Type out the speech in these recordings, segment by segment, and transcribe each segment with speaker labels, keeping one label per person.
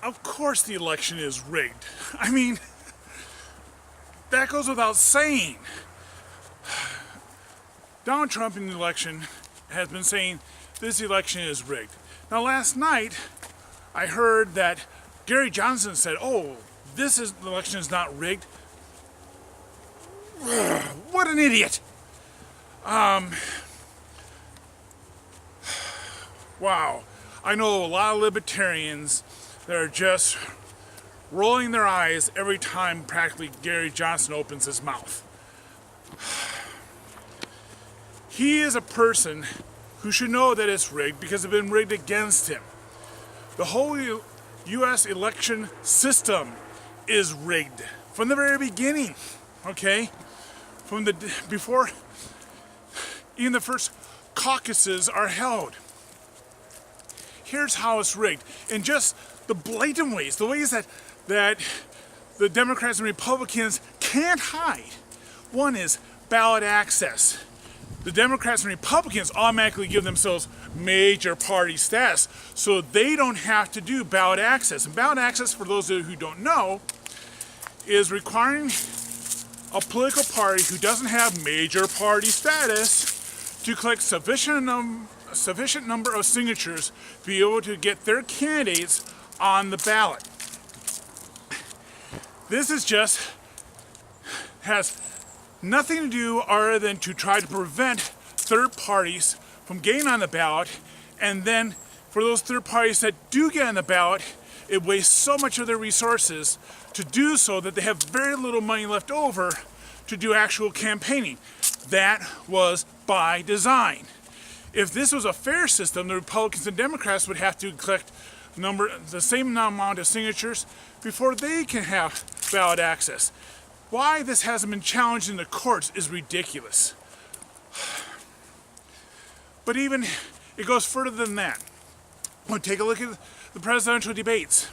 Speaker 1: of course the election is rigged. I mean, that goes without saying. Donald Trump in the election has been saying this election is rigged. Now last night, I heard that Gary Johnson said, oh, the election is not rigged. What an idiot. Wow. I know a lot of libertarians that are just rolling their eyes every time practically Gary Johnson opens his mouth. He is a person who should know that it's rigged because it's been rigged against him. The whole U.S. election system is rigged from the very beginning, okay? Before even the first caucuses are held. Here's how it's rigged. In just the blatant ways, the ways that the Democrats and Republicans can't hide. One is ballot access. The Democrats and Republicans automatically give themselves major party status, so they don't have to do ballot access. And ballot access, for those of you who don't know, is requiring a political party who doesn't have major party status to collect sufficient number of signatures to be able to get their candidates on the ballot. This has nothing to do other than to try to prevent third parties from getting on the ballot, and then for those third parties that do get on the ballot, it wastes so much of their resources to do so that they have very little money left over to do actual campaigning. That was by design. If this was a fair system, the Republicans and Democrats would have to collect the same amount of signatures before they can have ballot access. Why this hasn't been challenged in the courts is ridiculous. But even it goes further than that. Well, take a look at the presidential debates.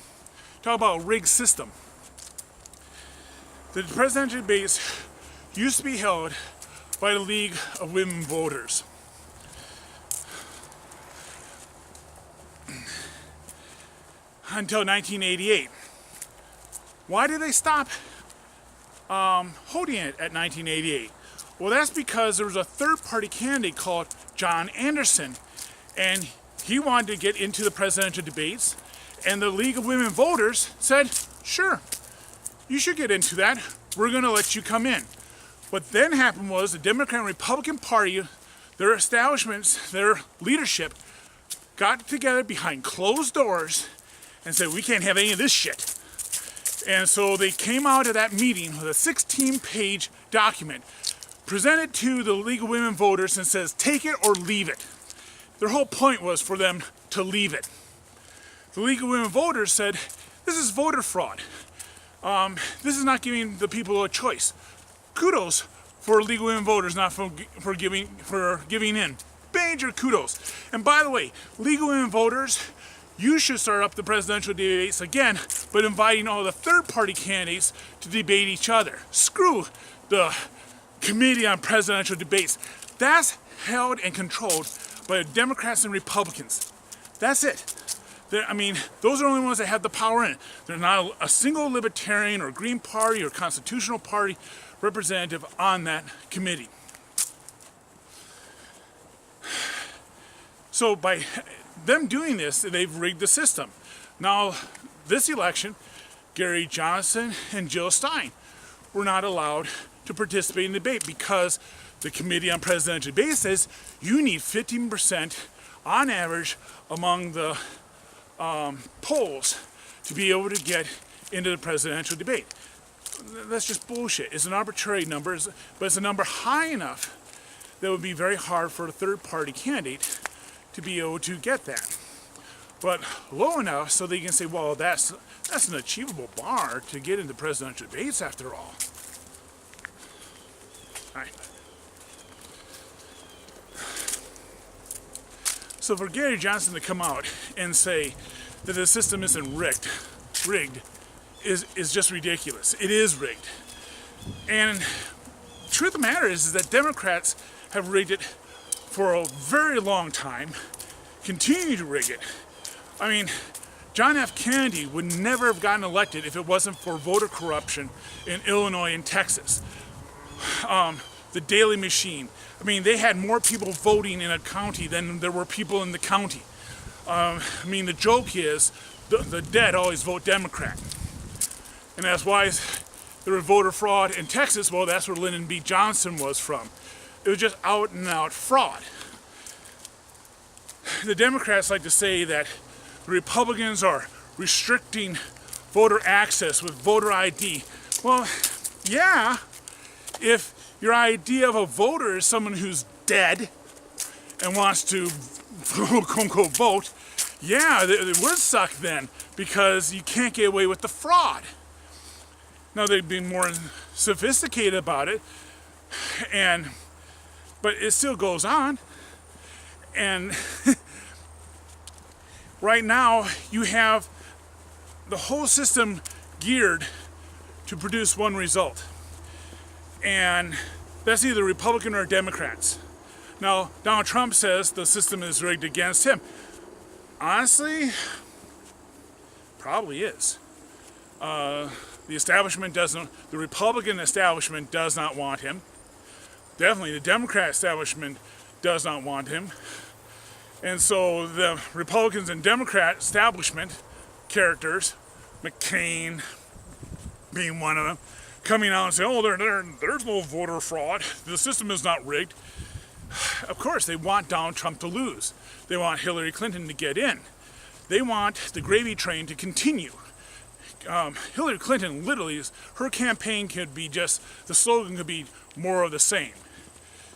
Speaker 1: Talk about a rigged system. The presidential debates used to be held by the League of Women Voters. Until 1988. Why did they stop holding it at 1988? Well, that's because there was a third-party candidate called John Anderson, and he wanted to get into the presidential debates, and the League of Women Voters said, sure, you should get into that. We're going to let you come in. What then happened was the Democrat and Republican Party, their establishments, their leadership, got together behind closed doors and said, we can't have any of this shit. And so they came out of that meeting with a 16-page document, presented to the League of Women Voters and says, take it or leave it. Their whole point was for them to leave it. The League of Women Voters said, this is voter fraud. This is not giving the people a choice. Kudos for League of Women Voters not for giving in. Major kudos. And by the way, League of Women Voters, you should start up the presidential debates again, but inviting all the third-party candidates to debate each other. Screw the Committee on Presidential Debates. That's held and controlled by the Democrats and Republicans. That's it. Those are the only ones that have the power in it. There's not a single Libertarian or Green Party or Constitutional Party representative on that committee. So by them doing this, they've rigged the system. Now, this election, Gary Johnson and Jill Stein were not allowed to participate in the debate because the Committee on Presidential Debates says you need 15% on average among the polls to be able to get into the presidential debate. That's just bullshit. It's an arbitrary number, but it's a number high enough that it would be very hard for a third-party candidate to be able to get that. But low enough so they can say, well, that's an achievable bar to get into presidential debates after all. All right. So for Gary Johnson to come out and say that the system isn't rigged is just ridiculous. It is rigged. And the truth of the matter is that Democrats have rigged it for a very long time, continue to rig it. John F. Kennedy would never have gotten elected if it wasn't for voter corruption in Illinois and Texas. The Daily Machine. I mean, they had more people voting in a county than there were people in the county. I mean, the joke is the dead always vote Democrat. And that's why there was voter fraud in Texas. Well, that's where Lyndon B. Johnson was from. It was just out and out fraud. The Democrats like to say that the Republicans are restricting voter access with voter ID. Well, yeah, if your idea of a voter is someone who's dead and wants to quote-unquote vote, yeah, it would suck then, because you can't get away with the fraud. Now, they'd be more sophisticated about it, but it still goes on. And right now, you have the whole system geared to produce one result. And that's either Republican or Democrats. Now, Donald Trump says the system is rigged against him. Honestly, probably is. The Republican establishment does not want him. Definitely the Democrat establishment does not want him. And so the Republicans and Democrat establishment characters, McCain being one of them, coming out and saying, oh, there's no voter fraud. The system is not rigged. Of course, they want Donald Trump to lose. They want Hillary Clinton to get in. They want the gravy train to continue. Hillary Clinton, literally, her campaign could be just, the slogan could be more of the same.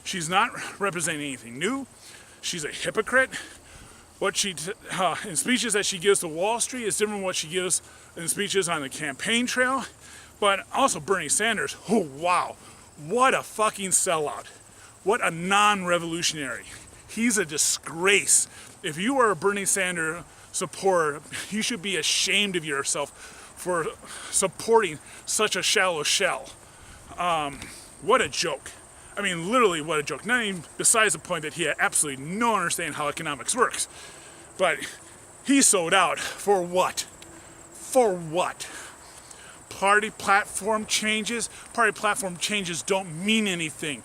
Speaker 1: She's not representing anything new. She's a hypocrite. What she, in speeches that she gives to Wall Street is different from what she gives in speeches on the campaign trail. But also Bernie Sanders, oh wow, what a fucking sellout. What a non-revolutionary. He's a disgrace. If you are a Bernie Sanders supporter, you should be ashamed of yourself for supporting such a shallow shell. What a joke. I mean, literally, what a joke. Not even besides the point that he had absolutely no understanding how economics works. But he sold out for what? For what? Party platform changes? Party platform changes don't mean anything.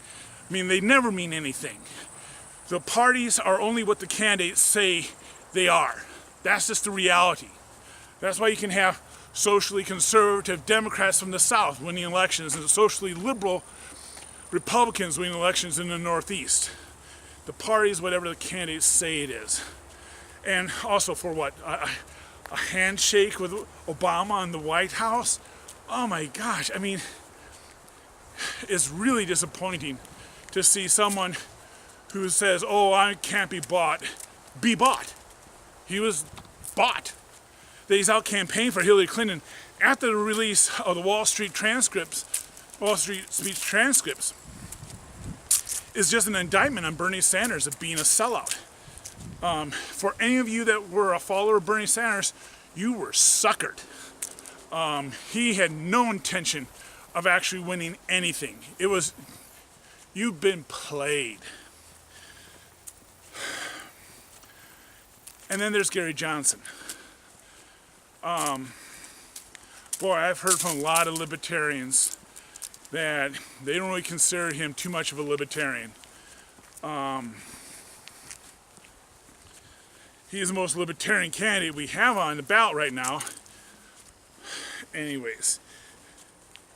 Speaker 1: I mean, they never mean anything. The parties are only what the candidates say they are. That's just the reality. That's why you can have socially conservative Democrats from the South winning elections and socially liberal Republicans winning elections in the Northeast. The party is whatever the candidates say it is. And also for what? A handshake with Obama in the White House? Oh my gosh, I mean, it's really disappointing to see someone who says, oh, I can't be bought. He was bought. That he's out campaigning for Hillary Clinton after the release of the Wall Street speech transcripts is just an indictment on Bernie Sanders of being a sellout. For any of you that were a follower of Bernie Sanders, you were suckered. He had no intention of actually winning anything. You've been played. And then there's Gary Johnson. Boy, I've heard from a lot of libertarians that they don't really consider him too much of a libertarian. He is the most libertarian candidate we have on the ballot right now. Anyways,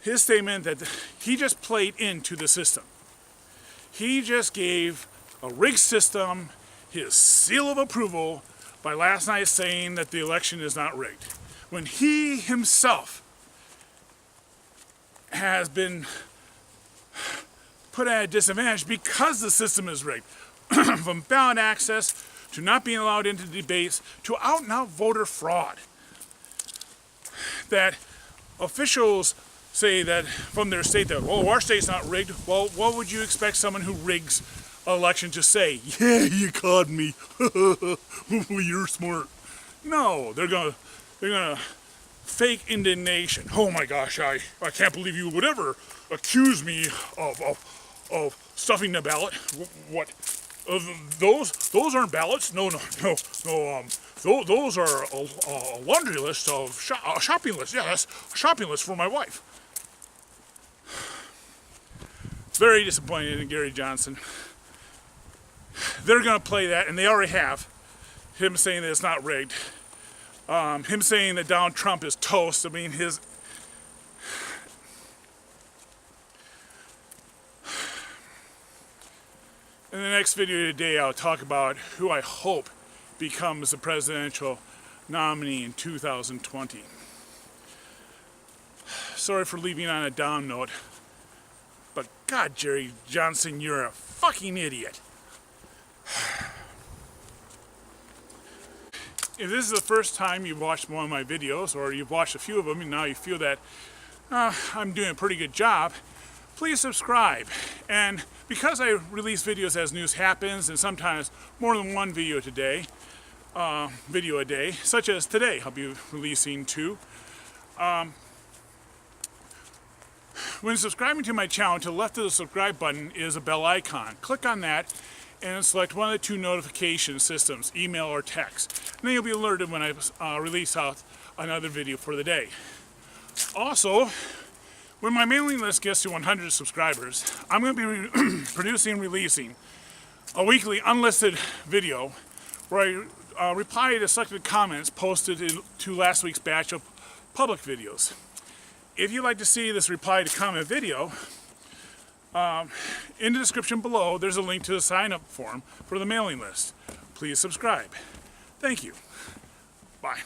Speaker 1: his statement that he just played into the system. He just gave a rigged system his seal of approval by last night saying that the election is not rigged, when he himself has been put at a disadvantage because the system is rigged. From ballot access to not being allowed into debates to out and out voter fraud. That officials say that from their state that, oh, our state's not rigged. Well, what would you expect someone who rigs an election to say? Yeah, you caught me. You're smart. No, they're gonna fake indignation. Oh my gosh, I can't believe you would ever accuse me of stuffing the ballot. What? Those aren't ballots? No. The those are a laundry list of a shopping list. Yeah, that's a shopping list for my wife. Very disappointed in Gary Johnson. They're going to play that, and they already have. Him saying that it's not rigged. Him saying that Donald Trump is toast. I mean, his... In the next video today, I'll talk about who I hope becomes the presidential nominee in 2020. Sorry for leaving on a down note, but God, Jerry Johnson, you're a fucking idiot. If this is the first time you've watched one of my videos, or you've watched a few of them and now you feel that I'm doing a pretty good job, please subscribe. And because I release videos as news happens, and sometimes more than one video a day, such as today, I'll be releasing 2. When subscribing to my channel, to the left of the subscribe button is a bell icon. Click on that and select one of the 2 notification systems, email or text. And then you'll be alerted when I release out another video for the day. Also, when my mailing list gets to 100 subscribers, I'm going to be producing and releasing a weekly unlisted video where I reply to selected comments posted to last week's batch of public videos. If you'd like to see this reply to comment video, in the description below, there's a link to the sign-up form for the mailing list. Please subscribe. Thank you. Bye.